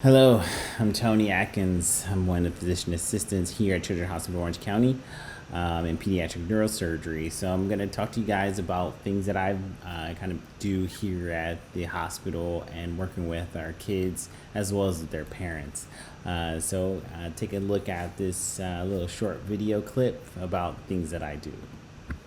Hello, I'm Tony Adkins. I'm one of the physician assistants here at Children's Hospital Orange County in pediatric neurosurgery. So I'm going to talk to you guys about things that I kind of do here at the hospital and working with our kids as well as their parents. So take a look at this little short video clip about things that I do.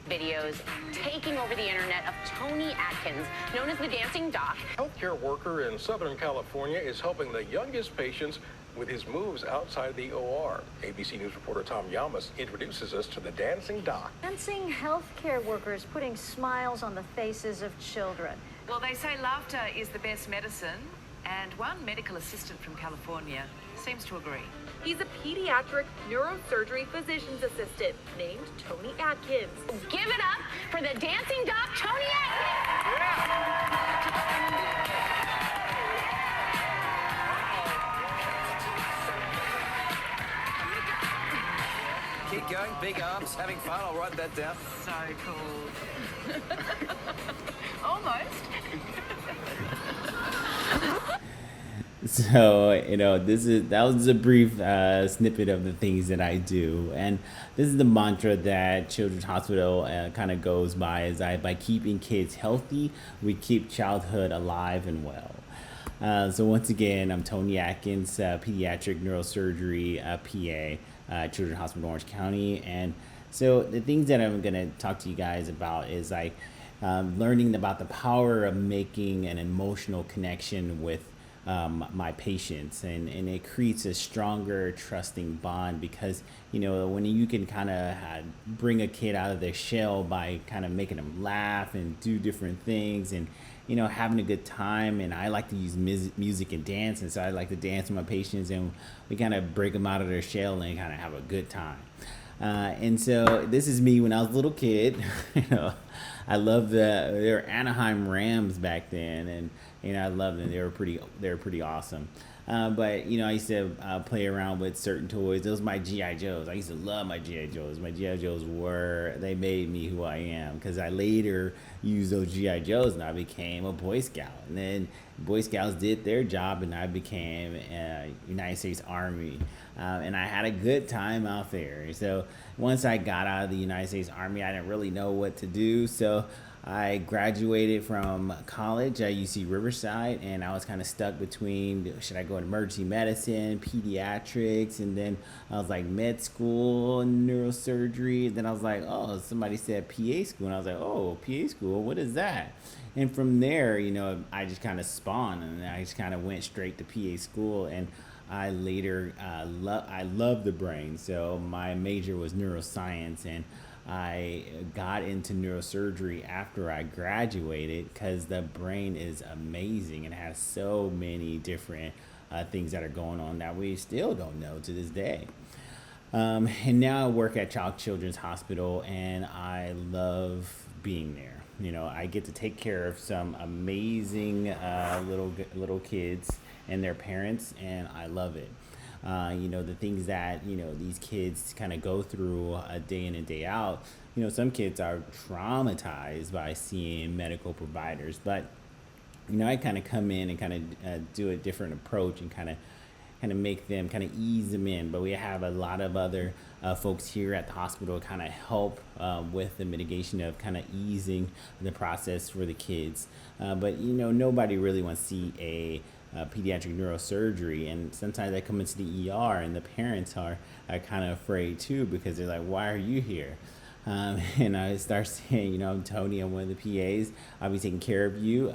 Videos taking over the internet of Tony Adkins, known as the Dancing Doc. Healthcare worker in Southern California is helping the youngest patients with his moves outside the OR. ABC News reporter Tom Yamas introduces us to the Dancing Doc. Dancing healthcare workers putting smiles on the faces of children. Well, they say laughter is the best medicine, and one medical assistant from California seems to agree. He's a pediatric neurosurgery physician's assistant named Tony Adkins. Give it up for the Dancing Doc, Tony Adkins! Keep going, big arms, having fun, I'll write that down. So cool. Almost. So that was a brief snippet of the things that I do, and this is the mantra that Children's Hospital kind of goes by: is by keeping kids healthy, we keep childhood alive and well. So once again, I'm Tony Adkins, pediatric neurosurgery PA, Children's Hospital Orange County, and so the things that I'm going to talk to you guys about is learning about the power of making an emotional connection with my patients, and it creates a stronger trusting bond, because when you can kind of bring a kid out of their shell by kind of making them laugh and do different things and having a good time. And I like to use music and dance, and so I like to dance with my patients, and we kind of break them out of their shell and kind of have a good time. And so this is me when I was a little kid. I loved they were Anaheim Rams back then, and I loved them. They were pretty awesome. But I used to play around with certain toys. Those were my GI Joes. I used to love my GI Joes. My GI Joes they made me who I am, because I later used those GI Joes and I became a Boy Scout. And then Boy Scouts did their job, and I became United States Army. And I had a good time out there. So once I got out of the United States Army, I didn't really know what to do. So I graduated from college at UC Riverside, and I was kind of stuck between, should I go into emergency medicine, pediatrics, and then I was like med school, neurosurgery. Then I was like, oh, somebody said PA school, and I was like, oh, PA school, what is that? And from there, I just kind of spawned, and I just kind of went straight to PA school. And I later, I love the brain. So my major was neuroscience, and I got into neurosurgery after I graduated, because the brain is amazing and has so many different things that are going on that we still don't know to this day. And now I work at Children's Hospital, and I love being there. I get to take care of some amazing little kids and their parents, and I love it. The things that these kids kind of go through day in and day out. Some kids are traumatized by seeing medical providers, but I kind of come in and kind of do a different approach and kind of make them, kind of ease them in. But we have a lot of other folks here at the hospital kind of help with the mitigation of kind of easing the process for the kids. But nobody really wants to see a pediatric neurosurgery, and sometimes they come into the ER and the parents are kind of afraid too, because they're like, why are you here? And I start saying, I'm Tony, I'm one of the PAs, I'll be taking care of you,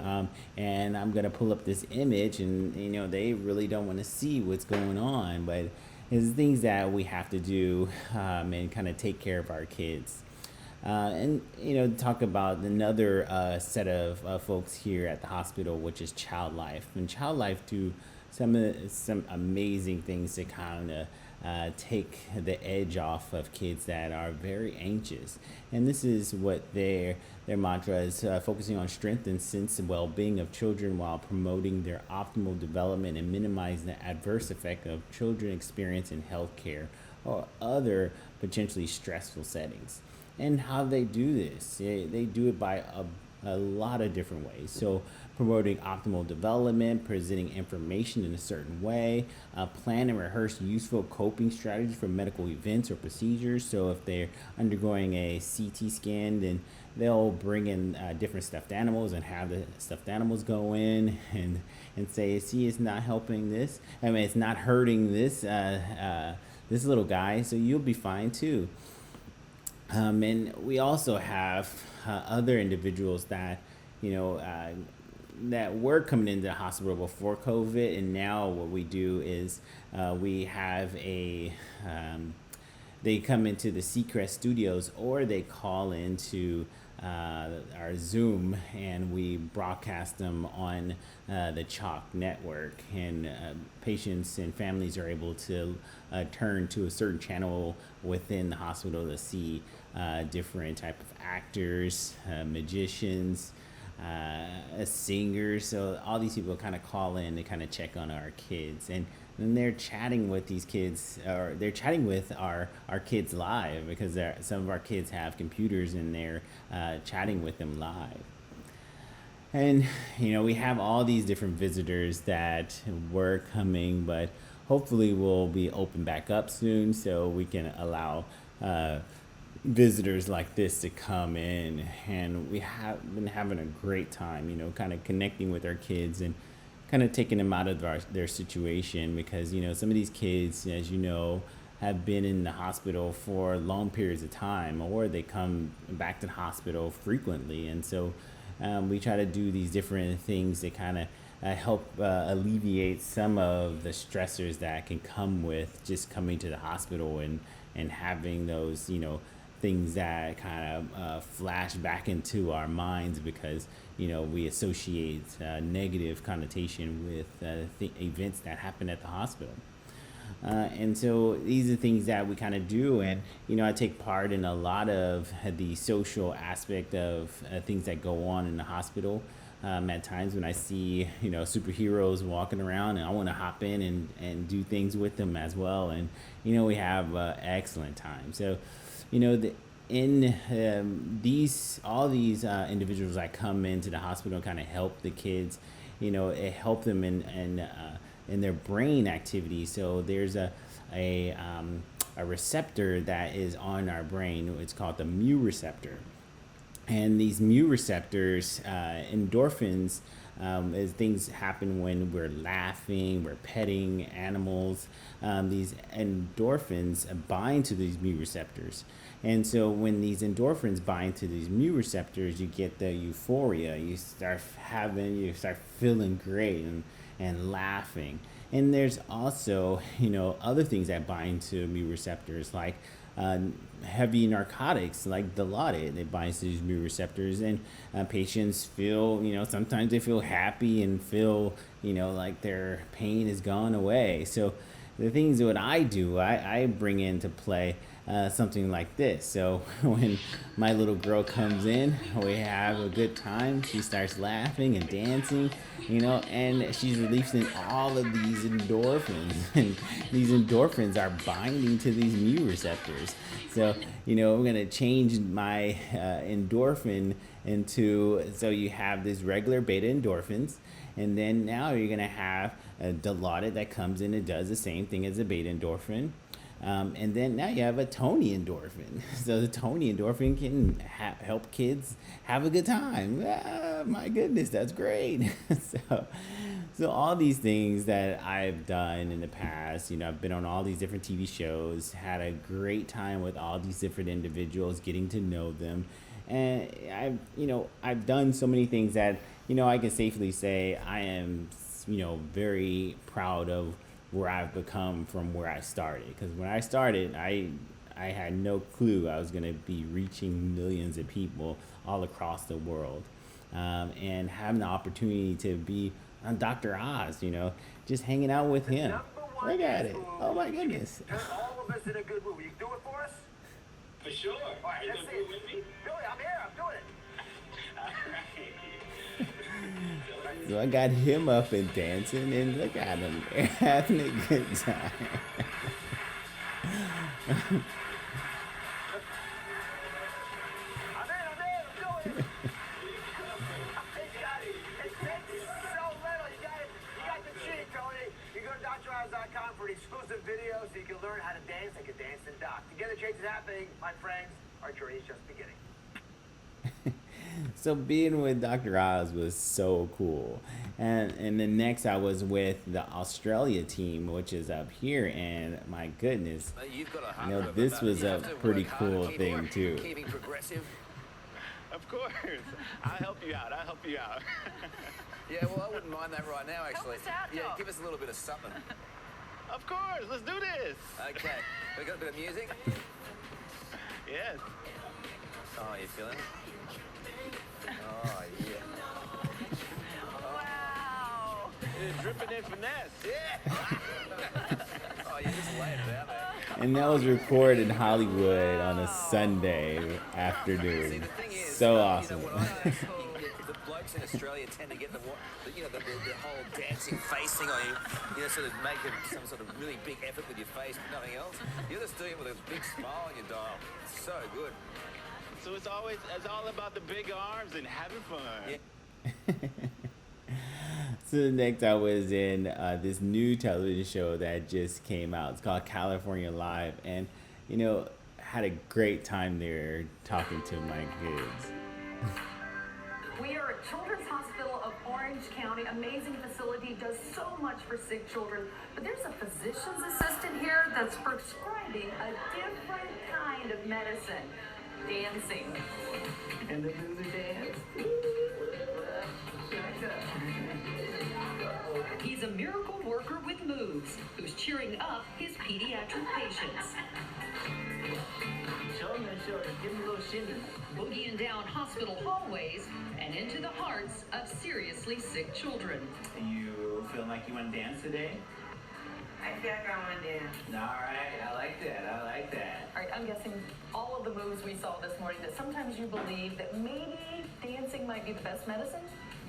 and I'm gonna pull up this image, and they really don't want to see what's going on, but it's things that we have to do and kind of take care of our kids. And talk about another set of folks here at the hospital, which is Child Life. And Child Life do some amazing things to kind of take the edge off of kids that are very anxious. And this is what their mantra is: focusing on strength and sense of well-being of children while promoting their optimal development and minimizing the adverse effect of children experience in healthcare or other potentially stressful settings. And how they do this, they do it by a lot of different ways. So promoting optimal development, presenting information in a certain way, plan and rehearse useful coping strategies for medical events or procedures. So if they're undergoing a CT scan, then they'll bring in different stuffed animals and have the stuffed animals go in and say, see, it's not helping this. I mean, it's not hurting this little guy, so you'll be fine too. And we also have other individuals that, that were coming into the hospital before COVID, and now what we do is we have they come into the Seacrest studios, or they call into our Zoom, and we broadcast them on the Chalk network, and patients and families are able to turn to a certain channel within the hospital to see different type of actors, magicians, singers. So all these people kind of call in to kind of check on our kids, and they're chatting with these kids, or they're chatting with our kids live, because some of our kids have computers and they're chatting with them live. And we have all these different visitors that were coming, but hopefully we'll be open back up soon so we can allow visitors like this to come in. And we have been having a great time, kind of connecting with our kids and kind of taking them out of their situation, because some of these kids, as have been in the hospital for long periods of time, or they come back to the hospital frequently. And so we try to do these different things that kind of help alleviate some of the stressors that can come with just coming to the hospital and having those things that kind of flash back into our minds, because we associate negative connotation with events that happen at the hospital. And so these are things that we kind of do, and I take part in a lot of the social aspect of things that go on in the hospital. At times when I see superheroes walking around, and I want to hop in and do things with them as well, and we have excellent time. So all these individuals that come into the hospital kind of help the kids, it help them in their brain activity. So there's a receptor that is on our brain. It's called the mu receptor. And these mu receptors, endorphins, as things happen when we're laughing, we're petting animals, these endorphins bind to these mu receptors. And so when these endorphins bind to these mu receptors, you get the euphoria. You start feeling great and laughing. And there's also, other things that bind to mu receptors, like heavy narcotics like Dilaudid. It binds to these mu receptors, and patients feel, sometimes they feel happy and feel, like their pain has gone away. So the things that I do, I bring into play something like this. So when my little girl comes in, we have a good time. She starts laughing and dancing, and she's releasing all of these endorphins, and these endorphins are binding to these mu receptors. So, we're going to change my endorphin so you have this regular beta endorphins, and then now you're going to have a Dilaudid that comes in and does the same thing as a beta endorphin. And then now you have a Tony endorphin. So the Tony endorphin can help kids have a good time. My goodness, that's great. So all these things that I've done in the past, I've been on all these different TV shows, had a great time with all these different individuals, getting to know them. And I've done so many things that, I can safely say I am, very proud of where I've become from where I started. Because when I started, I had no clue I was going to be reaching millions of people all across the world, and having the opportunity to be on Dr. Oz, just hanging out with him. Look at it. Oh my goodness. Turn all of us in a good mood. Will you do it for us? For sure. All right, let's see. With me? Billy, I'm here. I'm doing it. So I got him up and dancing, and look at him having a good time. I'm in. I'm doing it. CRPS.com for an exclusive video so you can learn how to dance like a dancing doc. Together, change is happening, my friends. Our journey is just beginning. So being with Dr. Oz was so cool. And then next I was with the Australia team, which is up here, and my goodness, You've got a you know, hundred of this them, was you a have to pretty work hard, cool keep thing too. Keeping progressive. Of course. I'll help you out. I'll help you out. Yeah, well, I wouldn't mind that right now, actually. us out, Yeah, Doc. give us a little bit of something. Of course. Let's do this. Okay, we got a bit of music. Yes. Oh, you feeling it? Oh, yeah. Wow. It's dripping in finesse. Yeah. Oh, you just laid it out there. And that was recorded in Hollywood on a Sunday See, afternoon. the thing is, So you awesome. know, what I noticed, the blokes in Australia tend to get the whole dancing face thing on you, sort of make some sort of really big effort with your face, but nothing else. You're just doing it with a big smile on your dial. It's so good. So it's all about the big arms and having fun. Yeah. So next I was in this new television show that just came out. It's called California Live, and you know, had a great time there talking to my kids. We are at Children's Hospital of Orange County. Amazing facility, does so much for sick children. But there's a physician's assistant here that's prescribing a different kind of medicine. Dancing. And the loser dance. He's a miracle worker with moves who's cheering up his pediatric patients. Show him that shoulder. Give him a little shimmy. Boogieing down hospital hallways and into the hearts of seriously sick children. You feeling like you want to dance today? I feel like I want to dance. All right, I like that. I like that. All right, I'm guessing all of the moves we saw this morning that sometimes you believe that maybe dancing might be the best medicine?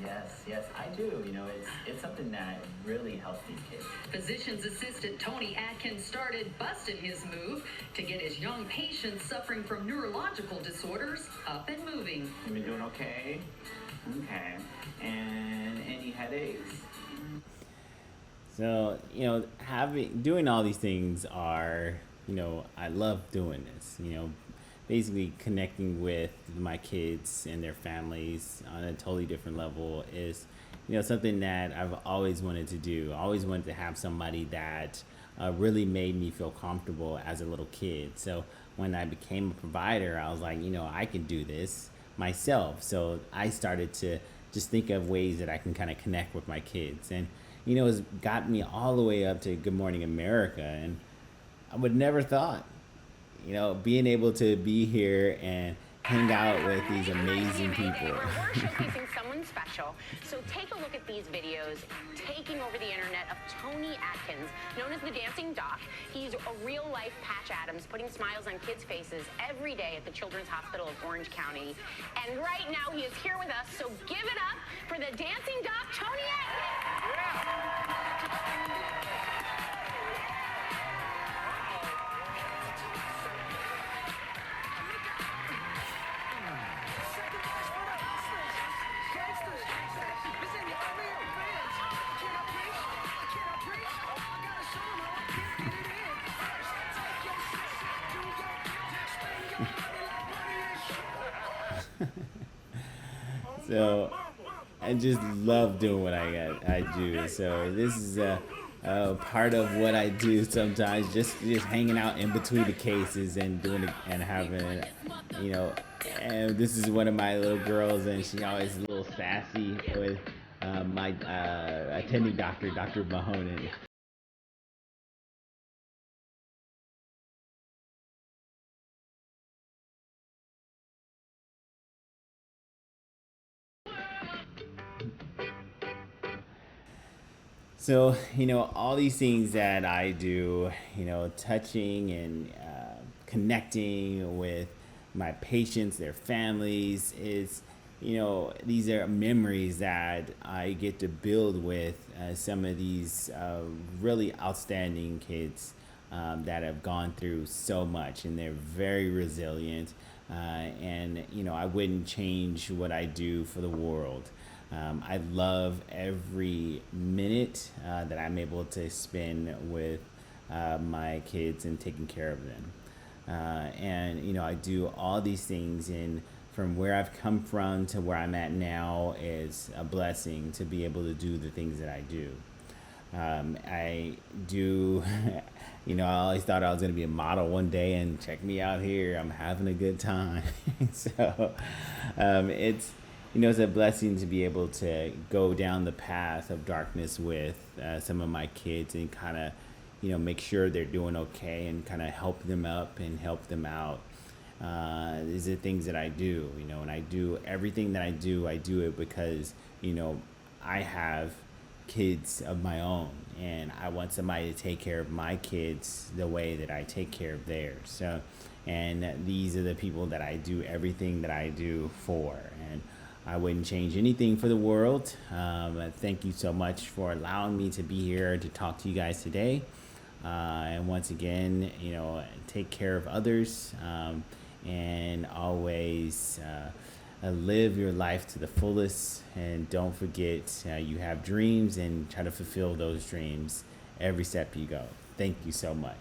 Yes, I do. You know, it's something that really helps these kids. Physician's assistant Tony Adkins started busting his move to get his young patients suffering from neurological disorders up and moving. You been doing okay? Okay. And any headaches? So, you know, doing all these things are, you know, I love doing this, you know, basically connecting with my kids and their families on a totally different level is, you know, something that I've always wanted to do. I always wanted to have somebody that really made me feel comfortable as a little kid. So when I became a provider, I was like, you know, I can do this myself. So I started to just think of ways that I can kind of connect with my kids. And, you know, it's got me all the way up to Good Morning America. And I would never thought, you know, being able to be here and hang out with these amazing people. We're showcasing someone special. So take a look at these videos taking over the internet of Tony Adkins, known as the Dancing Doc. He's a real-life Patch Adams, putting smiles on kids' faces every day at the Children's Hospital of Orange County. And right now he is here with us, so give it up for the Dancing Doc, Tony Adkins! So I just love doing what I do. So this is a part of what I do sometimes, just hanging out in between the cases and doing it and having, you know, and this is one of my little girls, and she always a little sassy with my attending doctor, Dr. Mahoney. So, you know, all these things that I do, you know, touching and connecting with my patients, their families, is, you know, these are memories that I get to build with some of these really outstanding kids that have gone through so much, and they're very resilient. And, you know, I wouldn't change what I do for the world. I love every minute that I'm able to spend with my kids and taking care of them. And I do all these things, and from where I've come from to where I'm at now is a blessing to be able to do the things that I do. I do, I always thought I was going to be a model one day, and check me out here. I'm having a good time. So it's a blessing to be able to go down the path of darkness with some of my kids and kind of, make sure they're doing okay and kind of help them up and help them out. These are things that I do, and I do everything that I do it because, I have kids of my own, and I want somebody to take care of my kids the way that I take care of theirs. So, and these are the people that I do everything that I do for, and I wouldn't change anything for the world. Thank you so much for allowing me to be here to talk to you guys today. And once again, take care of others, and always live your life to the fullest, and don't forget you have dreams, and try to fulfill those dreams every step you go. Thank you so much.